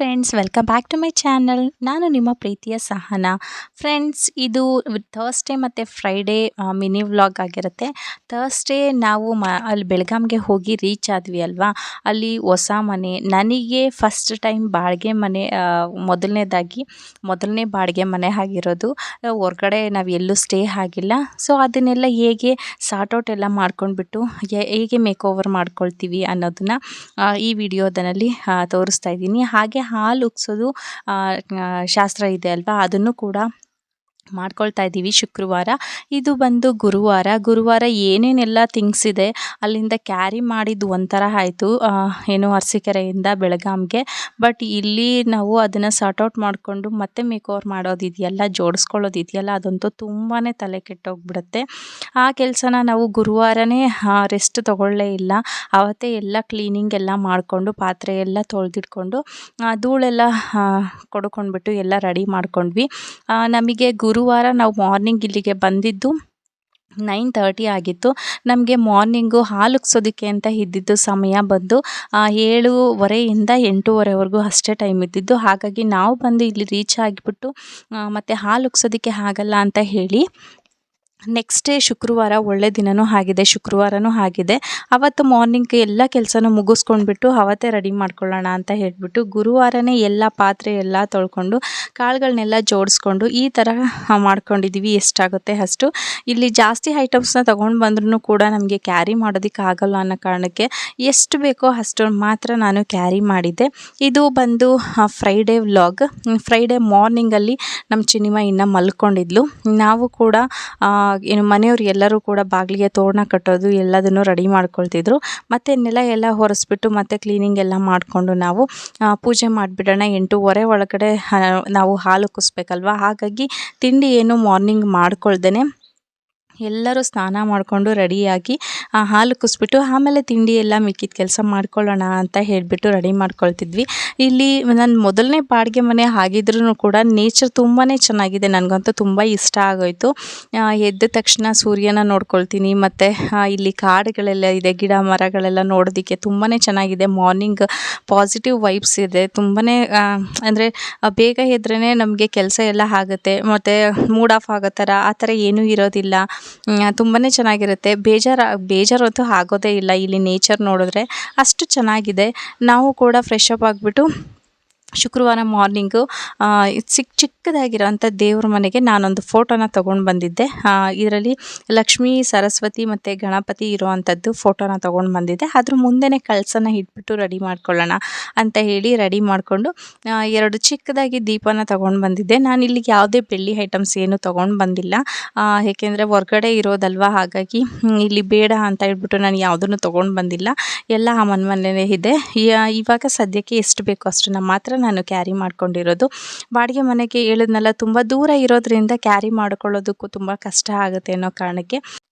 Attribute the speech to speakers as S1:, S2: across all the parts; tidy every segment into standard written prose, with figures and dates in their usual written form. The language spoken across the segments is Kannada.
S1: Friends, welcome back to my channel. ನಾನು ನಿಮ್ಮ ಪ್ರೀತಿಯ ಸಹನಾ. ಫ್ರೆಂಡ್ಸ್, ಇದು ಥರ್ಸ್ಡೇ ಮತ್ತು ಫ್ರೈಡೇ ಮಿನಿ ವ್ಲಾಗ್ ಆಗಿರುತ್ತೆ. ಥರ್ಸ್ಡೇ ನಾವು ಅಲ್ಲಿ ಬೆಳಗಾಂಗೆ ಹೋಗಿ ರೀಚ್ ಆದ್ವಿ ಅಲ್ವಾ. ಅಲ್ಲಿ ಹೊಸ ಮನೆ ನನಗೆ ಫಸ್ಟ್ ಟೈಮ್ ಬಾಡಿಗೆ ಮನೆ, ಮೊದಲನೇ ಬಾಡಿಗೆ ಮನೆ ಆಗಿರೋದು. ಹೊರ್ಗಡೆ ನಾವು ಎಲ್ಲೂ ಸ್ಟೇ ಆಗಿಲ್ಲ. ಸೊ ಅದನ್ನೆಲ್ಲ ಹೇಗೆ ಸಾರ್ಟ್ಔಟ್ ಎಲ್ಲ ಮಾಡ್ಕೊಂಡ್ಬಿಟ್ಟು ಹೇಗೆ ಮೇಕ್ ಓವರ್ ಮಾಡ್ಕೊಳ್ತೀವಿ ಅನ್ನೋದನ್ನ ಈ ವಿಡಿಯೋದಲ್ಲಿ ತೋರಿಸ್ತಾ ಇದ್ದೀನಿ. ಹಾಗೆ ಹಾಲು ಉಗ್ಸೋದು ಶಾಸ್ತ್ರ ಇದೆ ಅಲ್ವಾ, ಅದನ್ನು ಕೂಡ ಮಾಡ್ಕೊಳ್ತಾ ಇದ್ದೀವಿ ಶುಕ್ರವಾರ. ಇದು ಬಂದು ಗುರುವಾರ ಏನೇನೆಲ್ಲ ಥಿಂಗ್ಸ್ ಇದೆ ಅಲ್ಲಿಂದ ಕ್ಯಾರಿ ಮಾಡಿದ್ದು ಒಂಥರ ಆಯಿತು, ಏನು ಅರಸೀಕೆರೆಯಿಂದ ಬೆಳಗಾಂಗೆ. ಬಟ್ ಇಲ್ಲಿ ನಾವು ಅದನ್ನು ಸಾರ್ಟ್ಔಟ್ ಮಾಡಿಕೊಂಡು ಮತ್ತೆ ಮೇಕ್ ಓವರ್ ಮಾಡೋದಿದೆಯಲ್ಲ, ಜೋಡಿಸ್ಕೊಳ್ಳೋದಿದೆಯಲ್ಲ, ಅದಂತೂ ತುಂಬಾ ತಲೆ ಕೆಟ್ಟೋಗ್ಬಿಡುತ್ತೆ. ಆ ಕೆಲಸನ ನಾವು ಗುರುವಾರನೇ ರೆಸ್ಟ್ ತಗೊಳ್ಳೇ ಇಲ್ಲ. ಅವತ್ತೇ ಎಲ್ಲ ಕ್ಲೀನಿಂಗ್ ಎಲ್ಲ ಮಾಡಿಕೊಂಡು ಪಾತ್ರೆ ಎಲ್ಲ ತೊಳೆದಿಟ್ಕೊಂಡು ಧೂಳೆಲ್ಲ ಕೊಡ್ಕೊಂಡ್ಬಿಟ್ಟು ಎಲ್ಲ ರೆಡಿ ಮಾಡ್ಕೊಂಡ್ವಿ. ನಮಗೆ ಗುರುವಾರ ನಾವು ಮಾರ್ನಿಂಗ್ ಇಲ್ಲಿಗೆ ಬಂದಿದ್ದು 9:30 ಆಗಿತ್ತು. ನಮಗೆ ಮಾರ್ನಿಂಗು ಹಾಲು ಉಗ್ಸೋದಕ್ಕೆ ಅಂತ ಇದ್ದಿದ್ದು ಸಮಯ ಬಂದು 7:15 8:30ವರೆಗೂ ಅಷ್ಟೇ ಟೈಮ್ ಇದ್ದಿದ್ದು. ಹಾಗಾಗಿ ನಾವು ಬಂದು ಇಲ್ಲಿ ರೀಚ್ ಆಗಿಬಿಟ್ಟು ಮತ್ತು ಹಾಲು ಉಗ್ಸೋದಕ್ಕೆ ಆಗಲ್ಲ ಅಂತ ಹೇಳಿ ನೆಕ್ಸ್ಟ್ ಡೇ ಶುಕ್ರವಾರ ಒಳ್ಳೆ ದಿನವೂ ಆಗಿದೆ, ಶುಕ್ರವಾರನೂ ಆಗಿದೆ. ಅವತ್ತು ಮಾರ್ನಿಂಗ್ ಎಲ್ಲ ಕೆಲಸನೂ ಮುಗಿಸ್ಕೊಂಡ್ಬಿಟ್ಟು ಅವತ್ತೇ ರೆಡಿ ಮಾಡ್ಕೊಳ್ಳೋಣ ಅಂತ ಹೇಳಿಬಿಟ್ಟು ಗುರುವಾರನೇ ಎಲ್ಲ ಪಾತ್ರೆ ಎಲ್ಲ ತೊಳ್ಕೊಂಡು ಕಾಳುಗಳನ್ನೆಲ್ಲ ಜೋಡಿಸ್ಕೊಂಡು ಈ ಥರ ಮಾಡ್ಕೊಂಡಿದ್ದೀವಿ. ಎಷ್ಟಾಗುತ್ತೆ ಅಷ್ಟು. ಇಲ್ಲಿ ಜಾಸ್ತಿ ಐಟಮ್ಸ್ನ ತೊಗೊಂಡು ಬಂದ್ರೂ ಕೂಡ ನಮಗೆ ಕ್ಯಾರಿ ಮಾಡೋದಕ್ಕೆ ಆಗಲ್ಲ ಅನ್ನೋ ಕಾರಣಕ್ಕೆ ಎಷ್ಟು ಬೇಕೋ ಅಷ್ಟು ಮಾತ್ರ ನಾನು ಕ್ಯಾರಿ ಮಾಡಿದ್ದೆ. ಇದು ಬಂದು ಫ್ರೈಡೇ ವ್ಲಾಗ್. ಫ್ರೈಡೇ ಮಾರ್ನಿಂಗಲ್ಲಿ ನಮ್ಮ ಚಿನಿಮ ಇನ್ನೂ ಮಲ್ಕೊಂಡಿದ್ಲು. ನಾವು ಕೂಡ ಏನು ಮನೆಯವ್ರು ಎಲ್ಲರೂ ಕೂಡ ಬಾಗಿಲಿಗೆ ತೋರಣ ಕಟ್ಟೋದು ಎಲ್ಲದನ್ನು ರೆಡಿ ಮಾಡ್ಕೊಳ್ತಿದ್ರು. ಮತ್ತು ನೆಲ ಎಲ್ಲ ಒರೆಸ್ಬಿಟ್ಟು ಮತ್ತೆ ಕ್ಲೀನಿಂಗ್ ಎಲ್ಲ ಮಾಡಿಕೊಂಡು ನಾವು ಪೂಜೆ ಮಾಡಿಬಿಡೋಣ. 8:30 ಒಳಗಡೆ ನಾವು ಹಾಲು ಉಗ್ಗಿಸ್ಬೇಕಲ್ವ. ಹಾಗಾಗಿ ತಿಂಡಿ ಏನು ಮಾರ್ನಿಂಗ್ ಮಾಡ್ಕೊಳ್ದೇ ಎಲ್ಲರೂ ಸ್ನಾನ ಮಾಡಿಕೊಂಡು ರೆಡಿಯಾಗಿ ಹಾಲು ಕುಸ್ಬಿಟ್ಟು ಆಮೇಲೆ ತಿಂಡಿ ಎಲ್ಲ ಮಿಕ್ಕಿದ ಕೆಲಸ ಮಾಡ್ಕೊಳ್ಳೋಣ ಅಂತ ಹೇಳಿಬಿಟ್ಟು ರೆಡಿ ಮಾಡ್ಕೊಳ್ತಿದ್ವಿ. ಇಲ್ಲಿ ನನ್ನ ಮೊದಲನೇ ಬಾಡಿಗೆ ಮನೆ ಆಗಿದ್ರೂ ಕೂಡ ನೇಚರ್ ತುಂಬಾ ಚೆನ್ನಾಗಿದೆ. ನನಗಂತೂ ತುಂಬ ಇಷ್ಟ ಆಗೋಯಿತು. ಎದ್ದ ತಕ್ಷಣ ಸೂರ್ಯನ ನೋಡ್ಕೊಳ್ತೀನಿ. ಮತ್ತು ಇಲ್ಲಿ ಕಾಡುಗಳೆಲ್ಲ ಇದೆ, ಗಿಡ ಮರಗಳೆಲ್ಲ ನೋಡೋದಕ್ಕೆ ತುಂಬಾ ಚೆನ್ನಾಗಿದೆ. ಮಾರ್ನಿಂಗ್ ಪಾಸಿಟಿವ್ ವೈಬ್ಸ್ ಇದೆ. ತುಂಬಾ ಅಂದರೆ ಬೇಗ ಎದ್ರೇ ನಮಗೆ ಕೆಲಸ ಎಲ್ಲ ಆಗುತ್ತೆ. ಮತ್ತು ಮೂಡ್ ಆಫ್ ಆಗೋ ಥರ ಆ ಥರ ಏನೂ ಇರೋದಿಲ್ಲ. ತುಂಬಾ ಚೆನ್ನಾಗಿರುತ್ತೆ. ಬೇಜಾರಂತೂ ಆಗೋದೇ ಇಲ್ಲ ಇಲ್ಲಿ ನೇಚರ್ ನೋಡಿದ್ರೆ, ಅಷ್ಟು ಚೆನ್ನಾಗಿದೆ. ನಾವು ಕೂಡ ಫ್ರೆಶ್ ಅಪ್ ಆಗಿಬಿಟ್ಟು ಶುಕ್ರವಾರ ಮಾರ್ನಿಂಗು ಚಿಕ್ಕದಾಗಿರೋಂಥ ದೇವ್ರ ಮನೆಗೆ ನಾನೊಂದು ಫೋಟೋನ ತೊಗೊಂಡು ಬಂದಿದ್ದೆ. ಇದರಲ್ಲಿ ಲಕ್ಷ್ಮೀ, ಸರಸ್ವತಿ ಮತ್ತು ಗಣಪತಿ ಇರೋವಂಥದ್ದು ಫೋಟೋನ ತೊಗೊಂಡು ಬಂದಿದ್ದೆ. ಅದ್ರ ಮುಂದೆನೇ ಕಳಸನ ಇಟ್ಬಿಟ್ಟು ರೆಡಿ ಮಾಡ್ಕೊಳ್ಳೋಣ ಅಂತ ಹೇಳಿ ರೆಡಿ ಮಾಡಿಕೊಂಡು 2 ಚಿಕ್ಕದಾಗಿ ದೀಪನ ತೊಗೊಂಡು ಬಂದಿದ್ದೆ. ನಾನು ಇಲ್ಲಿಗೆ ಯಾವುದೇ ಬೆಳ್ಳಿ ಐಟಮ್ಸ್ ಏನು ತೊಗೊಂಡು ಬಂದಿಲ್ಲ, ಏಕೆಂದರೆ ಹೊರ್ಗಡೆ ಇರೋದಲ್ವ. ಹಾಗಾಗಿ ಇಲ್ಲಿ ಬೇಡ ಅಂತ ಹೇಳ್ಬಿಟ್ಟು ನಾನು ಯಾವುದನ್ನು ತೊಗೊಂಡು ಬಂದಿಲ್ಲ. ಎಲ್ಲ ಆ ಮನೆಯಲ್ಲೇ ಇದೆ. ಇವಾಗ ಸದ್ಯಕ್ಕೆ ಎಷ್ಟು ಬೇಕೋ ಅಷ್ಟನ್ನು ಮಾತ್ರ ನಾನು ಕ್ಯಾರಿ ಮಾಡ್ಕೊಂಡಿರೋದು. ಬಾಡಿಗೆ ಮನೆಗೆ ಹೇಳಿದ್ನಲ್ಲ, ತುಂಬ ದೂರ ಇರೋದ್ರಿಂದ ಕ್ಯಾರಿ ಮಾಡ್ಕೊಳ್ಳೋದಕ್ಕೂ ತುಂಬ ಕಷ್ಟ ಆಗುತ್ತೆ ಅನ್ನೋ ಕಾರಣಕ್ಕೆ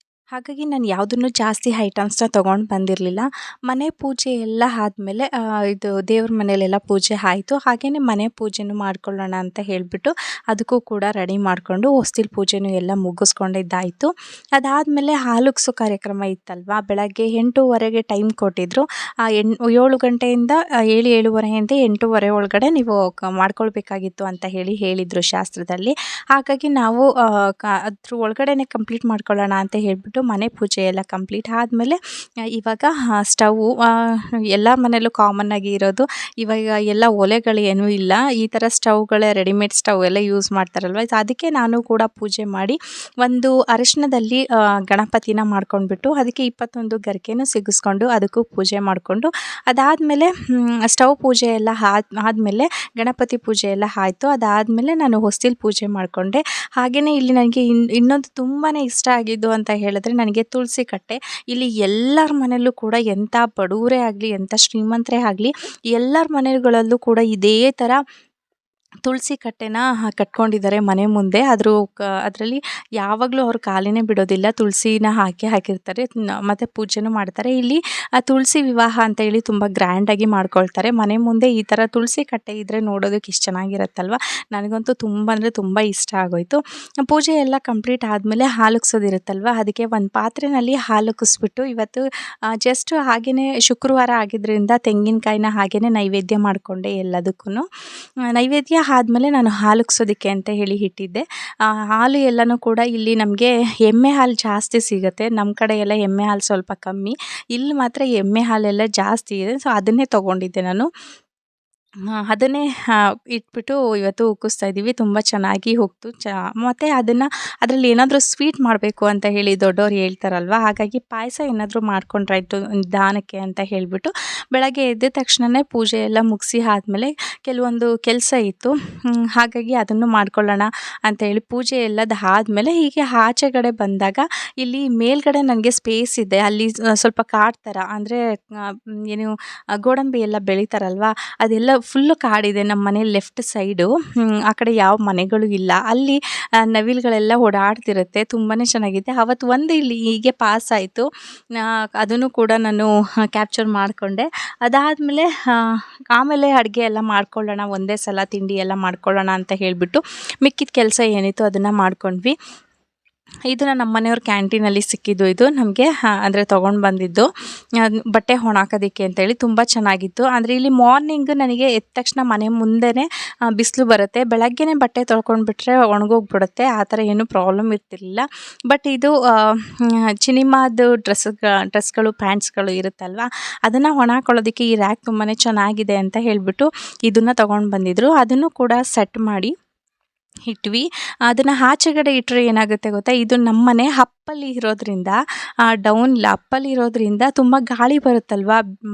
S1: ಹಾಗಾಗಿ ನಾನು ಯಾವುದನ್ನು ಜಾಸ್ತಿ ಐಟಮ್ಸ್ನ ತೊಗೊಂಡು ಬಂದಿರಲಿಲ್ಲ. ಮನೆ ಪೂಜೆ ಎಲ್ಲ ಆದಮೇಲೆ ಇದು ದೇವ್ರ ಮನೆಯಲ್ಲೆಲ್ಲ ಪೂಜೆ ಆಯಿತು. ಹಾಗೆಯೇ ಮನೆ ಪೂಜೆನೂ ಮಾಡ್ಕೊಳ್ಳೋಣ ಅಂತ ಹೇಳಿಬಿಟ್ಟು ಅದಕ್ಕೂ ಕೂಡ ರೆಡಿ ಮಾಡಿಕೊಂಡು ಹೊಸ್ತಿಲು ಪೂಜೆನೂ ಎಲ್ಲ ಮುಗಿಸ್ಕೊಂಡಿದ್ದಾಯಿತು. ಅದಾದಮೇಲೆ ಹಾಲು ಉಗ್ಸೋ ಕಾರ್ಯಕ್ರಮ ಇತ್ತಲ್ವ. ಬೆಳಗ್ಗೆ 8:30ಗೆ ಟೈಮ್ ಕೊಟ್ಟಿದ್ದರು. 7 ಗಂಟೆಯಿಂದ 7:30 8:30 ಒಳಗಡೆ ನೀವು ಮಾಡ್ಕೊಳ್ಬೇಕಾಗಿತ್ತು ಅಂತ ಹೇಳಿದರು ಶಾಸ್ತ್ರದಲ್ಲಿ. ಹಾಗಾಗಿ ನಾವು ಅದ್ರ ಒಳಗಡೆ ಕಂಪ್ಲೀಟ್ ಮಾಡ್ಕೊಳ್ಳೋಣ ಅಂತ ಹೇಳಿಬಿಟ್ಟು ಮನೆ ಪೂಜೆ ಎಲ್ಲ ಕಂಪ್ಲೀಟ್ ಆದಮೇಲೆ ಇವಾಗ ಸ್ಟವ್ ಎಲ್ಲ ಮನೆಯಲ್ಲೂ ಕಾಮನ್ ಆಗಿ ಇರೋದು. ಇವಾಗ ಎಲ್ಲ ಒಲೆಗಳು ಏನೂ ಇಲ್ಲ, ಈ ಥರ ಸ್ಟವ್ಗಳೇ ರೆಡಿಮೇಡ್ ಸ್ಟವ್ ಎಲ್ಲ ಯೂಸ್ ಮಾಡ್ತಾರಲ್ವ. ಅದಕ್ಕೆ ನಾನು ಕೂಡ ಪೂಜೆ ಮಾಡಿ ಒಂದು ಅರಿಶಿಣದಲ್ಲಿ ಗಣಪತಿನ ಮಾಡ್ಕೊಂಡ್ಬಿಟ್ಟು ಅದಕ್ಕೆ 21 ಗರಿಕೆನೂ ಸಿಗಿಸ್ಕೊಂಡು ಅದಕ್ಕೂ ಪೂಜೆ ಮಾಡಿಕೊಂಡು ಅದಾದಮೇಲೆ ಸ್ಟವ್ ಪೂಜೆ ಎಲ್ಲ ಆದಮೇಲೆ ಗಣಪತಿ ಪೂಜೆ ಎಲ್ಲ ಆಯಿತು. ಅದಾದಮೇಲೆ ನಾನು ಹೊಸ್ತಿಲು ಪೂಜೆ ಮಾಡಿಕೊಂಡೆ. ಹಾಗೆಯೇ ಇಲ್ಲಿ ನನಗೆ ಇನ್ನೊಂದು ತುಂಬಾ ಇಷ್ಟ ಆಗಿದ್ದು ಅಂತ ಹೇಳಿದ್ರೆ ನನಗೆ ತುಳಸಿ ಕಟ್ಟೆ. ಇಲ್ಲಿ ಎಲ್ಲರ ಮನೆಯಲ್ಲೂ ಕೂಡ ಎಂಥ ಬಡವರೇ ಆಗಲಿ ಎಂಥ ಶ್ರೀಮಂತರೇ ಆಗಲಿ ಎಲ್ಲರ ಮನೆಗಳಲ್ಲೂ ಕೂಡ ಇದೇ ಥರ ತುಳಸಿ ಕಟ್ಟೆನ ಕಟ್ಕೊಂಡಿದ್ದಾರೆ ಮನೆ ಮುಂದೆ. ಅದರಲ್ಲಿ ಯಾವಾಗಲೂ ಅವ್ರು ಖಾಲಿನೇ ಬಿಡೋದಿಲ್ಲ. ತುಳಸಿನ ಹಾಕಿರ್ತಾರೆ ಮತ್ತು ಪೂಜೆನೂ ಮಾಡ್ತಾರೆ. ಇಲ್ಲಿ ತುಳಸಿ ವಿವಾಹ ಅಂತ ಹೇಳಿ ತುಂಬ ಗ್ರ್ಯಾಂಡಾಗಿ ಮಾಡ್ಕೊಳ್ತಾರೆ. ಮನೆ ಮುಂದೆ ಈ ಥರ ತುಳಸಿ ಕಟ್ಟೆ ಇದ್ದರೆ ನೋಡೋದಕ್ಕೆ ಇಷ್ಟು ಚೆನ್ನಾಗಿರುತ್ತಲ್ವ. ನನಗಂತೂ ತುಂಬ ಅಂದರೆ ತುಂಬ ಇಷ್ಟ ಆಗೋಯಿತು. ಪೂಜೆ ಎಲ್ಲ ಕಂಪ್ಲೀಟ್ ಆದಮೇಲೆ ಹಾಲುಗ್ಸೋದಿರುತ್ತಲ್ವ, ಅದಕ್ಕೆ ಒಂದು ಪಾತ್ರೆಯಲ್ಲಿ ಹಾಲುಗ್ಗಿಸ್ಬಿಟ್ಟು ಇವತ್ತು ಜಸ್ಟ್ ಹಾಗೆಯೇ ಶುಕ್ರವಾರ ಆಗಿದ್ದರಿಂದ ತೆಂಗಿನಕಾಯಿನ ಹಾಗೆಯೇ ನೈವೇದ್ಯ ಮಾಡಿಕೊಂಡೆ ಎಲ್ಲದಕ್ಕೂ. ನೈವೇದ್ಯ ಆದಮೇಲೆ ನಾನು ಹಾಲುಗ್ಸೋದಕ್ಕೆ ಅಂತ ಹೇಳಿ ಇಟ್ಟಿದ್ದೆ. ಹಾಲು ಎಲ್ಲನೂ ಕೂಡ ಇಲ್ಲಿ ನಮಗೆ ಎಮ್ಮೆ ಹಾಲು ಜಾಸ್ತಿ ಸಿಗುತ್ತೆ. ನಮ್ಮ ಕಡೆ ಎಲ್ಲ ಎಮ್ಮೆ ಹಾಲು ಸ್ವಲ್ಪ ಕಮ್ಮಿ, ಇಲ್ಲಿ ಮಾತ್ರ ಎಮ್ಮೆ ಹಾಲೆಲ್ಲ ಜಾಸ್ತಿ ಇದೆ. ಸೊ ಅದನ್ನೇ ತೊಗೊಂಡಿದ್ದೆ ನಾನು. ಅದನ್ನೇ ಇಟ್ಬಿಟ್ಟು ಇವತ್ತು ಉಕ್ಕಿಸ್ತಾ ಇದ್ದೀವಿ. ತುಂಬ ಚೆನ್ನಾಗಿ ಉಕ್ತು ಮತ್ತು ಅದರಲ್ಲಿ ಏನಾದರೂ ಸ್ವೀಟ್ ಮಾಡಬೇಕು ಅಂತ ಹೇಳಿ ದೊಡ್ಡವ್ರು ಹೇಳ್ತಾರಲ್ವ, ಹಾಗಾಗಿ ಪಾಯಸ ಏನಾದರೂ ಮಾಡ್ಕೊಂಡ್ರಾಯ್ತು ನಿಧಾನಕ್ಕೆ ಅಂತ ಹೇಳಿಬಿಟ್ಟು ಬೆಳಗ್ಗೆ ಎದ್ದ ತಕ್ಷಣವೇ ಪೂಜೆ ಎಲ್ಲ ಮುಗಿಸಿ ಆದಮೇಲೆ ಕೆಲವೊಂದು ಕೆಲಸ ಇತ್ತು. ಹಾಗಾಗಿ ಅದನ್ನು ಮಾಡ್ಕೊಳ್ಳೋಣ ಅಂತೇಳಿ ಪೂಜೆ ಎಲ್ಲದು ಆದಮೇಲೆ ಹೀಗೆ ಆಚೆಗಡೆ ಬಂದಾಗ ಇಲ್ಲಿ ಮೇಲ್ಗಡೆ ನನಗೆ ಸ್ಪೇಸ್ ಇದೆ. ಅಲ್ಲಿ ಸ್ವಲ್ಪ ಕಾಡು ಥರ ಅಂದರೆ ಏನು ಗೋಡಂಬಿ ಎಲ್ಲ ಬೆಳೀತಾರಲ್ವ, ಅದೆಲ್ಲ ಫುಲ್ಲು ಕಾಡಿದೆ. ನಮ್ಮ ಮನೆ ಲೆಫ್ಟ್ ಸೈಡು ಆ ಕಡೆ ಯಾವ ಮನೆಗಳು ಇಲ್ಲ. ಅಲ್ಲಿ ನವಿಲುಗಳೆಲ್ಲ ಓಡಾಡ್ತಿರುತ್ತೆ, ತುಂಬಾ ಚೆನ್ನಾಗಿದೆ. ಅವತ್ತು ಒಂದು ಇಲ್ಲಿ ಹೀಗೆ ಪಾಸ್ ಆಯಿತು, ಅದನ್ನು ಕೂಡ ನಾನು ಕ್ಯಾಪ್ಚರ್ ಮಾಡಿಕೊಂಡೆ. ಅದಾದಮೇಲೆ ಆಮೇಲೆ ಅಡುಗೆ ಎಲ್ಲ ಮಾಡ್ಕೊಳ್ಳೋಣ, ಒಂದೇ ಸಲ ತಿಂಡಿ ಎಲ್ಲ ಮಾಡ್ಕೊಳ್ಳೋಣ ಅಂತ ಹೇಳಿಬಿಟ್ಟು ಮಿಕ್ಕಿದ ಕೆಲಸ ಏನಿತ್ತು ಅದನ್ನು ಮಾಡ್ಕೊಂಡ್ವಿ. ಇದನ್ನು ನಮ್ಮ ಮನೆಯವ್ರ ಕ್ಯಾಂಟೀನಲ್ಲಿ ಸಿಕ್ಕಿದ್ದು. ಇದು ನಮಗೆ ಅಂದರೆ ತೊಗೊಂಡು ಬಂದಿದ್ದು ಬಟ್ಟೆ ಒಣಾಕೋದಕ್ಕೆ ಅಂತೇಳಿ. ತುಂಬ ಚೆನ್ನಾಗಿತ್ತು. ಅಂದರೆ ಇಲ್ಲಿ ಮಾರ್ನಿಂಗ್ ನನಗೆ ಎದ್ದ ತಕ್ಷಣ ಮನೆ ಮುಂದೆನೇ ಬಿಸಿಲು ಬರುತ್ತೆ. ಬೆಳಗ್ಗೆನೇ ಬಟ್ಟೆ ತೊಳ್ಕೊಂಡ್ಬಿಟ್ರೆ ಒಣಗೋಗ್ಬಿಡುತ್ತೆ, ಆ ಥರ ಏನೂ ಪ್ರಾಬ್ಲಮ್ ಇರ್ತಿರ್ಲಿಲ್ಲ. ಬಟ್ ಇದು ಸಿನಿಮಾದು ಡ್ರೆಸ್ಗಳು ಪ್ಯಾಂಟ್ಸ್ಗಳು ಇರುತ್ತಲ್ವ, ಅದನ್ನು ಒಣ ಹಾಕೊಳ್ಳೋದಕ್ಕೆ ಈ ರ್ಯಾಕ್ ತುಂಬಾ ಚೆನ್ನಾಗಿದೆ ಅಂತ ಹೇಳಿಬಿಟ್ಟು ಇದನ್ನು ತೊಗೊಂಡು ಬಂದಿದ್ದರು. ಅದನ್ನು ಕೂಡ ಸೆಟ್ ಮಾಡಿ ಇಟ್ವಿ. ಅದನ್ನು ಆಚೆಗಡೆ ಇಟ್ಟರೆ ಏನಾಗುತ್ತೆ ಗೊತ್ತಾ, ಇದು ನಮ್ಮ ಮನೆ ಅಪ್ಪಲ್ಲಿ ಇರೋದ್ರಿಂದ ಅಪ್ಪಲ್ಲಿ ಇರೋದ್ರಿಂದ ತುಂಬ ಗಾಳಿ ಬರುತ್ತಲ್ವ,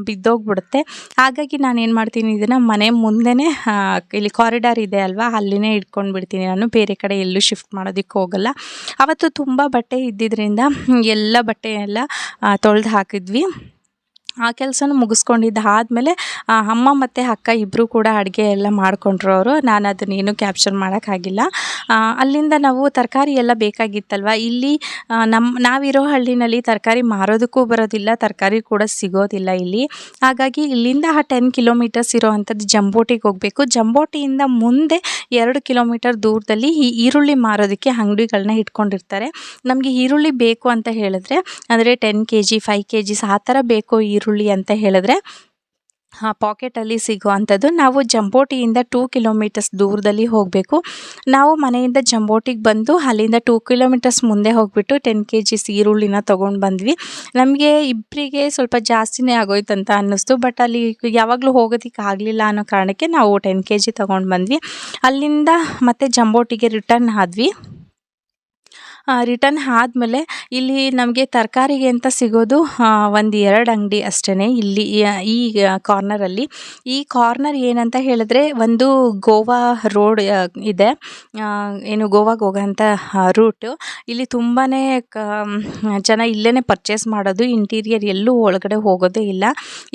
S1: ಬಿದ್ದೋಗ್ಬಿಡುತ್ತೆ. ಹಾಗಾಗಿ ನಾನೇನು ಮಾಡ್ತೀನಿ, ಇದನ್ನು ಮನೆ ಮುಂದೆನೇ ಇಲ್ಲಿ ಕಾರಿಡಾರ್ ಇದೆ ಅಲ್ವಾ, ಅಲ್ಲಿನೇ ಇಟ್ಕೊಂಡು ಬಿಡ್ತೀನಿ ನಾನು. ಬೇರೆ ಕಡೆ ಎಲ್ಲೂ ಶಿಫ್ಟ್ ಮಾಡೋದಕ್ಕೆ ಹೋಗಲ್ಲ. ಅವತ್ತು ತುಂಬ ಬಟ್ಟೆ ಇದ್ದಿದ್ದರಿಂದ ಎಲ್ಲ ಬಟ್ಟೆ ಎಲ್ಲ ತೊಳೆದು ಹಾಕಿದ್ವಿ. ಆ ಕೆಲಸನೂ ಮುಗಿಸ್ಕೊಂಡಿದ್ದಾದಮೇಲೆ ಅಮ್ಮ ಮತ್ತು ಅಕ್ಕ ಇಬ್ಬರು ಕೂಡ ಅಡುಗೆ ಎಲ್ಲ ಮಾಡಿಕೊಂಡ್ರು ಅವರು. ನಾನು ಅದನ್ನೇನು ಕ್ಯಾಪ್ಚರ್ ಮಾಡೋಕ್ಕಾಗಿಲ್ಲ. ಅಲ್ಲಿಂದ ನಾವು ತರಕಾರಿ ಎಲ್ಲ ಬೇಕಾಗಿತ್ತಲ್ವ. ಇಲ್ಲಿ ನಾವಿರೋ ಹಳ್ಳಿನಲ್ಲಿ ತರಕಾರಿ ಮಾರೋದಕ್ಕೂ ಬರೋದಿಲ್ಲ, ತರಕಾರಿ ಕೂಡ ಸಿಗೋದಿಲ್ಲ ಇಲ್ಲಿ. ಹಾಗಾಗಿ ಇಲ್ಲಿಂದ 10 ಕಿಲೋಮೀಟರ್ಸ್ ಇರೋವಂಥದ್ದು ಜಂಬೋಟಿಗೆ ಹೋಗಬೇಕು. ಜಂಬೋಟಿಯಿಂದ ಮುಂದೆ 2 ಕಿಲೋಮೀಟರ್ ದೂರದಲ್ಲಿ ಈ ಈರುಳ್ಳಿ ಮಾರೋದಕ್ಕೆ ಅಂಗಡಿಗಳನ್ನ ಇಟ್ಕೊಂಡಿರ್ತಾರೆ. ನಮಗೆ ಈರುಳ್ಳಿ ಬೇಕು ಅಂತ ಹೇಳಿದ್ರೆ, ಅಂದರೆ 10 kg 5 kg ಆ ಥರ ಬೇಕು ಈರುಳ್ಳಿ ಅಂತ ಹೇಳಿದ್ರೆ ಪಾಕೆಟಲ್ಲಿ ಸಿಗೋ ಅಂಥದ್ದು. ನಾವು ಜಂಬೋಟಿಯಿಂದ 2 ಕಿಲೋಮೀಟರ್ಸ್ ದೂರದಲ್ಲಿ ಹೋಗಬೇಕು. ನಾವು ಮನೆಯಿಂದ ಜಂಬೋಟಿಗೆ ಬಂದು ಅಲ್ಲಿಂದ 2 ಕಿಲೋಮೀಟರ್ಸ್ ಮುಂದೆ ಹೋಗಿಬಿಟ್ಟು 10 kg ಈರುಳ್ಳಿನ ತೊಗೊಂಡು ಬಂದ್ವಿ. ನಮಗೆ ಇಬ್ಬರಿಗೆ ಸ್ವಲ್ಪ ಜಾಸ್ತಿನೇ ಆಗೋಯ್ತು ಅಂತ ಅನ್ನಿಸ್ತು. ಬಟ್ ಅಲ್ಲಿ ಯಾವಾಗಲೂ ಹೋಗೋದಕ್ಕೆ ಆಗಲಿಲ್ಲ ಅನ್ನೋ ಕಾರಣಕ್ಕೆ ನಾವು 10 kg ತೊಗೊಂಡು ಬಂದ್ವಿ. ಅಲ್ಲಿಂದ ಮತ್ತೆ ಜಂಬೋಟಿಗೆ ರಿಟರ್ನ್ ಆದ್ವಿ. ರಿಟರ್ನ್ ಆದಮೇಲೆ ಇಲ್ಲಿ ನಮಗೆ ತರಕಾರಿಗೆ ಅಂತ ಸಿಗೋದು 1-2 ಅಂಗಡಿ ಅಷ್ಟೇ ಇಲ್ಲಿ ಈ ಕಾರ್ನರಲ್ಲಿ. ಈ ಕಾರ್ನರ್ ಏನಂತ ಹೇಳಿದ್ರೆ, ಒಂದು ಗೋವಾ ರೋಡ್ ಇದೆ, ಏನು ಗೋವಾಗೆ ಹೋಗೋಂಥ ರೂಟು. ಇಲ್ಲಿ ತುಂಬಾ ಜನ ಇಲ್ಲೇ ಪರ್ಚೇಸ್ ಮಾಡೋದು, ಇಂಟೀರಿಯರ್ ಎಲ್ಲೂ ಒಳಗಡೆ ಹೋಗೋದೇ ಇಲ್ಲ.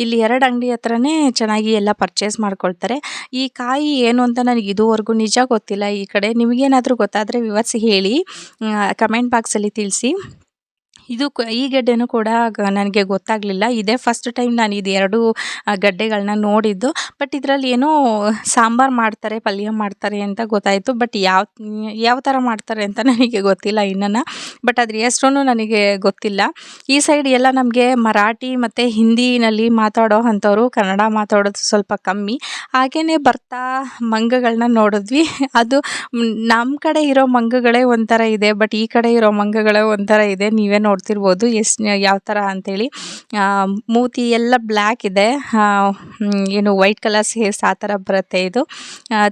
S1: ಇಲ್ಲಿ 2 ಅಂಗಡಿ ಹತ್ರನೇ ಚೆನ್ನಾಗಿ ಎಲ್ಲ ಪರ್ಚೇಸ್ ಮಾಡ್ಕೊಳ್ತಾರೆ. ಈ ಕಾಯಿ ಏನು ಅಂತ ನನಗೆ ಇದುವರೆಗೂ ನಿಜ ಗೊತ್ತಿಲ್ಲ. ಈ ಕಡೆ ನಿಮಗೇನಾದರೂ ಗೊತ್ತಾದರೆ ವಿವರಿಸಿ ಹೇಳಿ, ಕಮೆಂಟ್ ಬಾಕ್ಸಲ್ಲಿ ತಿಳಿಸಿ. ಈ ಗಡ್ಡೆನೂ ಕೂಡ ನನಗೆ ಗೊತ್ತಾಗಲಿಲ್ಲ. ಇದೇ ಫಸ್ಟ್ ಟೈಮ್ ನಾನು ಇದು 2 ಗಡ್ಡೆಗಳನ್ನ ನೋಡಿದ್ದು. ಬಟ್ ಇದರಲ್ಲಿ ಏನೋ ಸಾಂಬಾರು ಮಾಡ್ತಾರೆ, ಪಲ್ಯ ಮಾಡ್ತಾರೆ ಅಂತ ಗೊತ್ತಾಯಿತು. ಬಟ್ ಯಾವ ಥರ ಮಾಡ್ತಾರೆ ಅಂತ ನನಗೆ ಗೊತ್ತಿಲ್ಲ ಇನ್ನೂ. ಬಟ್ ಅದ್ರ ಹೆಸ್ರೂ ನನಗೆ ಗೊತ್ತಿಲ್ಲ. ಈ ಸೈಡ್ ಎಲ್ಲ ನಮಗೆ ಮರಾಠಿ ಮತ್ತು ಹಿಂದಿನಲ್ಲಿ ಮಾತಾಡೋ ಅಂಥವ್ರು, ಕನ್ನಡ ಮಾತಾಡೋದು ಸ್ವಲ್ಪ ಕಮ್ಮಿ. ಹಾಗೆಯೇ ಬರ್ತಾ ಮಂಗಗಳನ್ನ ನೋಡಿದ್ವಿ. ಅದು ನಮ್ಮ ಕಡೆ ಇರೋ ಮಂಗಗಳೇ ಒಂಥರ ಇದೆ, ಬಟ್ ಈ ಕಡೆ ಇರೋ ಮಂಗಗಳೇ ಒಂಥರ ಇದೆ. ನೀವೇ ನೋಡ್ತಿರ್ಬೋದು ಯಾವ ಥರ ಅಂಥೇಳಿ. ಮೂತಿ ಎಲ್ಲ ಬ್ಲ್ಯಾಕ್ ಇದೆ, ಏನು ವೈಟ್ ಕಲರ್ ಹೇರ್ಸ್ ಆ ಥರ ಬರುತ್ತೆ. ಇದು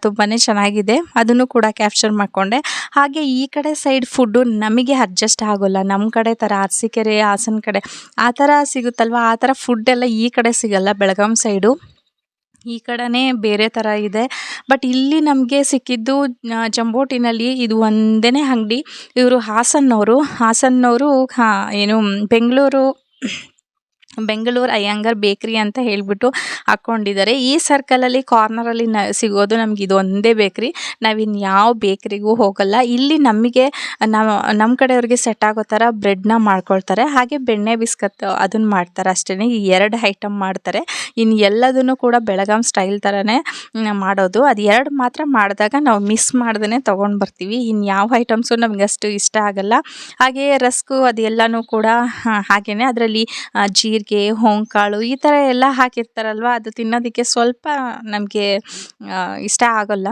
S1: ತುಂಬಾ ಚೆನ್ನಾಗಿದೆ. ಅದನ್ನು ಕೂಡ ಕ್ಯಾಪ್ಚರ್ ಮಾಡಿಕೊಂಡೆ. ಹಾಗೆ ಈ ಕಡೆ ಸೈಡ್ ಫುಡ್ಡು ನಮಗೆ ಅಡ್ಜಸ್ಟ್ ಆಗೋಲ್ಲ. ನಮ್ಮ ಕಡೆ ಥರ ಅರಸೀಕೆರೆ ಹಾಸನ ಕಡೆ ಆ ಥರ ಸಿಗುತ್ತಲ್ವ, ಆ ಥರ ಫುಡ್ಡೆಲ್ಲ ಈ ಕಡೆ ಸಿಗಲ್ಲ. ಬೆಳಗಾಂ ಸೈಡು ಈ ಕಡೆನೇ ಬೇರೆ ಥರ ಇದೆ. ಬಟ್ ಇಲ್ಲಿ ನಮಗೆ ಸಿಕ್ಕಿದ್ದು ಜಂಬೋಟಿನಲ್ಲಿ ಇದು ಒಂದೇ ಅಂಗಡಿ. ಇವರು ಹಾಸನ್ನವರು ಏನು ಬೆಂಗಳೂರು ಬೆಂಗಳೂರು ಅಯ್ಯಂಗಾರ್ ಬೇಕ್ರಿ ಅಂತ ಹೇಳಿಬಿಟ್ಟು ಹಾಕ್ಕೊಂಡಿದ್ದಾರೆ. ಈ ಸರ್ಕಲಲ್ಲಿ ಕಾರ್ನರಲ್ಲಿ ಸಿಗೋದು ನಮ್ಗೆ ಇದೊಂದೇ ಬೇಕ್ರಿ. ನಾವಿನ್ನು ಯಾವ ಬೇಕ್ರಿಗೂ ಹೋಗಲ್ಲ. ಇಲ್ಲಿ ನಮಗೆ ನಮ್ಮ ಕಡೆಯವ್ರಿಗೆ ಸೆಟ್ ಆಗೋ ಥರ ಬ್ರೆಡ್ನ ಮಾಡ್ಕೊಳ್ತಾರೆ, ಹಾಗೆ ಬೆಣ್ಣೆ ಬಿಸ್ಕತ್ ಅದನ್ನು ಮಾಡ್ತಾರೆ ಅಷ್ಟೇ. ಈ 2 ಐಟಮ್ ಮಾಡ್ತಾರೆ. ಇನ್ನು ಎಲ್ಲದನ್ನು ಕೂಡ ಬೆಳಗಾಂ ಸ್ಟೈಲ್ ಥರನೇ ಮಾಡೋದು. ಅದು 2 ಮಾತ್ರ ಮಾಡಿದಾಗ ನಾವು ಮಿಸ್ ಮಾಡ್ದೇ ತೊಗೊಂಡು ಬರ್ತೀವಿ. ಇನ್ನು ಯಾವ ಐಟಮ್ಸು ನಮ್ಗೆ ಅಷ್ಟು ಇಷ್ಟ ಆಗಲ್ಲ. ಹಾಗೆ ರಸ್ಕು ಅದೆಲ್ಲನೂ ಕೂಡ ಹಾಗೆಯೇ ಅದರಲ್ಲಿ ಜೀರಿಗೆ, ಹೊಂಕಾಳು ಈ ಥರ ಎಲ್ಲ ಹಾಕಿರ್ತಾರಲ್ವ, ಅದು ತಿನ್ನೋದಕ್ಕೆ ಸ್ವಲ್ಪ ನಮಗೆ ಇಷ್ಟ ಆಗೋಲ್ಲ.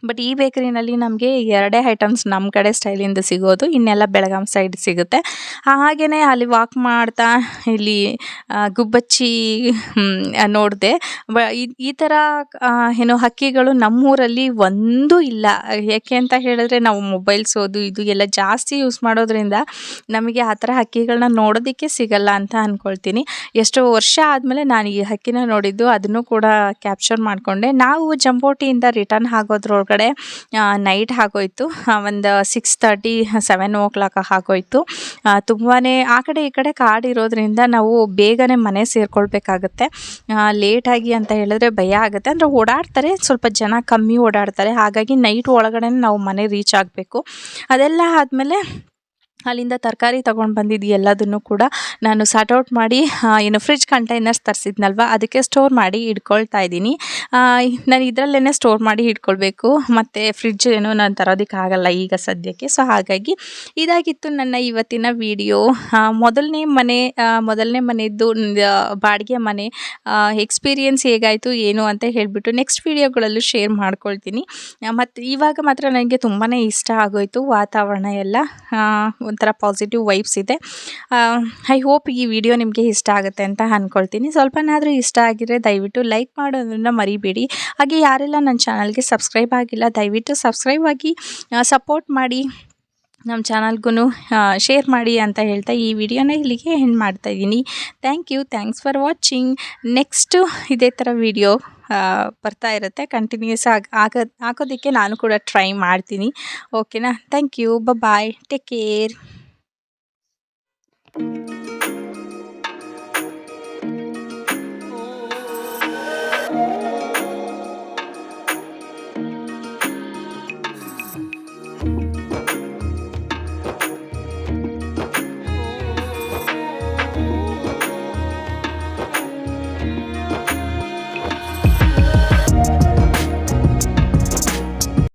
S1: ಬಟ್ ಈ ಬೇಕರಿನಲ್ಲಿ ನಮಗೆ 2 ಐಟಮ್ಸ್ ನಮ್ಮ ಕಡೆ ಸ್ಟೈಲಿಂದ ಸಿಗೋದು, ಇನ್ನೆಲ್ಲ ಬೆಳಗಾಂ ಸೈಡ್ ಸಿಗುತ್ತೆ. ಹಾಗೆಯೇ ಅಲ್ಲಿ ವಾಕ್ ಮಾಡ್ತಾ ಇಲ್ಲಿ ಗುಬ್ಬಚ್ಚಿ ನೋಡಿದೆ. ಈ ಥರ ಏನು ಹಕ್ಕಿಗಳು ನಮ್ಮೂರಲ್ಲಿ ಒಂದೂ ಇಲ್ಲ. ಯಾಕೆ ಅಂತ ಹೇಳಿದ್ರೆ ನಾವು ಮೊಬೈಲ್ಸ್ ಇದು ಎಲ್ಲ ಜಾಸ್ತಿ ಯೂಸ್ ಮಾಡೋದ್ರಿಂದ ನಮಗೆ ಆ ಥರ ಹಕ್ಕಿಗಳನ್ನ ನೋಡೋದಕ್ಕೆ ಸಿಗಲ್ಲ ಅಂತ ಅಂದ್ಕೊಳ್ತೀನಿ. ಎಷ್ಟೋ ವರ್ಷ ಆದಮೇಲೆ ನಾನು ಈ ಹಕ್ಕಿನ ನೋಡಿದ್ದು, ಅದನ್ನು ಕೂಡ ಕ್ಯಾಪ್ಚರ್ ಮಾಡಿಕೊಂಡೆ. ನಾವು ಜಂಬೋಟಿಯಿಂದ ರಿಟರ್ನ್ ಆಗೋದ್ರೊಳಗಡೆ ನೈಟ್ ಆಗೋಯ್ತು. ಒಂದು 6:30 7 o'clock ಆಗೋಯ್ತು. ತುಂಬಾ ಆ ಕಡೆ ಈ ಕಡೆ ಕಾಡಿರೋದ್ರಿಂದ ನಾವು ಬೇಗನೆ ಮನೆ ಸೇರ್ಕೊಳ್ಬೇಕಾಗತ್ತೆ. ಲೇಟಾಗಿ ಅಂತ ಹೇಳಿದ್ರೆ ಭಯ ಆಗುತ್ತೆ. ಅಂದರೆ ಓಡಾಡ್ತಾರೆ, ಸ್ವಲ್ಪ ಜನ ಕಮ್ಮಿ ಓಡಾಡ್ತಾರೆ, ಹಾಗಾಗಿ ನೈಟ್ ಒಳಗಡೆ ನಾವು ಮನೆ ರೀಚ್ ಆಗಬೇಕು. ಅದೆಲ್ಲ ಆದಮೇಲೆ ಅಲ್ಲಿಂದ ತರಕಾರಿ ತೊಗೊಂಡು ಬಂದಿದ್ದು ಎಲ್ಲದನ್ನು ಕೂಡ ನಾನು ಸಾರ್ಟ್ ಔಟ್ ಮಾಡಿ ಏನು ಫ್ರಿಡ್ಜ್ ಕಂಟೈನರ್ಸ್ ತರಿಸಿದ್ನಲ್ವ, ಅದಕ್ಕೆ ಸ್ಟೋರ್ ಮಾಡಿ ಇಟ್ಕೊಳ್ತಾ ಇದ್ದೀನಿ. ನಾನು ಇದರಲ್ಲೇ ಸ್ಟೋರ್ ಮಾಡಿ ಇಟ್ಕೊಳ್ಬೇಕು, ಮತ್ತು ಫ್ರಿಡ್ಜ್ ಏನೋ ನಾನು ತರೋದಕ್ಕಾಗಲ್ಲ ಈಗ ಸದ್ಯಕ್ಕೆ. ಸೊ ಹಾಗಾಗಿ ಇದಾಗಿತ್ತು ನನ್ನ ಇವತ್ತಿನ ವಿಡಿಯೋ. ಮೊದಲನೇ ಮನೆಯದ್ದು ಬಾಡಿಗೆ ಮನೆ ಎಕ್ಸ್ಪೀರಿಯೆನ್ಸ್ ಹೇಗಾಯಿತು ಏನು ಅಂತ ಹೇಳಿಬಿಟ್ಟು ನೆಕ್ಸ್ಟ್ ವಿಡಿಯೋಗಳಲ್ಲೂ ಶೇರ್ ಮಾಡ್ಕೊಳ್ತೀನಿ. ಮತ್ತು ಇವಾಗ ಮಾತ್ರ ನನಗೆ ತುಂಬಾ ಇಷ್ಟ ಆಗೋಯಿತು. ವಾತಾವರಣ ಎಲ್ಲ ಒಂಥರ ಪಾಸಿಟಿವ್ ವೈಬ್ಸ್ ಇದೆ. ಐ ಹೋಪ್ ಈ ವಿಡಿಯೋ ನಿಮಗೆ ಇಷ್ಟ ಆಗುತ್ತೆ ಅಂತ ಅಂದ್ಕೊಳ್ತೀನಿ. ಸ್ವಲ್ಪನಾದರೂ ಇಷ್ಟ ಆಗಿದ್ರೆ ದಯವಿಟ್ಟು ಲೈಕ್ ಮಾಡೋದನ್ನು ಮರಿಬೇಡಿ. ಹಾಗೆ ಯಾರೆಲ್ಲ ನನ್ನ ಚಾನಲ್ಗೆ ಸಬ್ಸ್ಕ್ರೈಬ್ ಆಗಿಲ್ಲ ದಯವಿಟ್ಟು ಸಬ್ಸ್ಕ್ರೈಬ್ ಆಗಿ ಸಪೋರ್ಟ್ ಮಾಡಿ, ನಮ್ಮ ಚಾನಲ್ಗೂ ಶೇರ್ ಮಾಡಿ ಅಂತ ಹೇಳ್ತಾ ಈ ವಿಡಿಯೋನ ಇಲ್ಲಿಗೆ ಎಂಡ್ ಮಾಡ್ತಾಯಿದ್ದೀನಿ. Thanks for watching. ನೆಕ್ಸ್ಟು ಇದೇ ಥರ ವಿಡಿಯೋ ಬರ್ತಾ ಇರುತ್ತೆ. ಕಂಟಿನ್ಯೂಸ್ ಹಾಕೋದಕ್ಕೆ ನಾನು ಕೂಡ ಟ್ರೈ ಮಾಡ್ತೀನಿ. ಓಕೆನಾ? Thank you. Bye. Take care.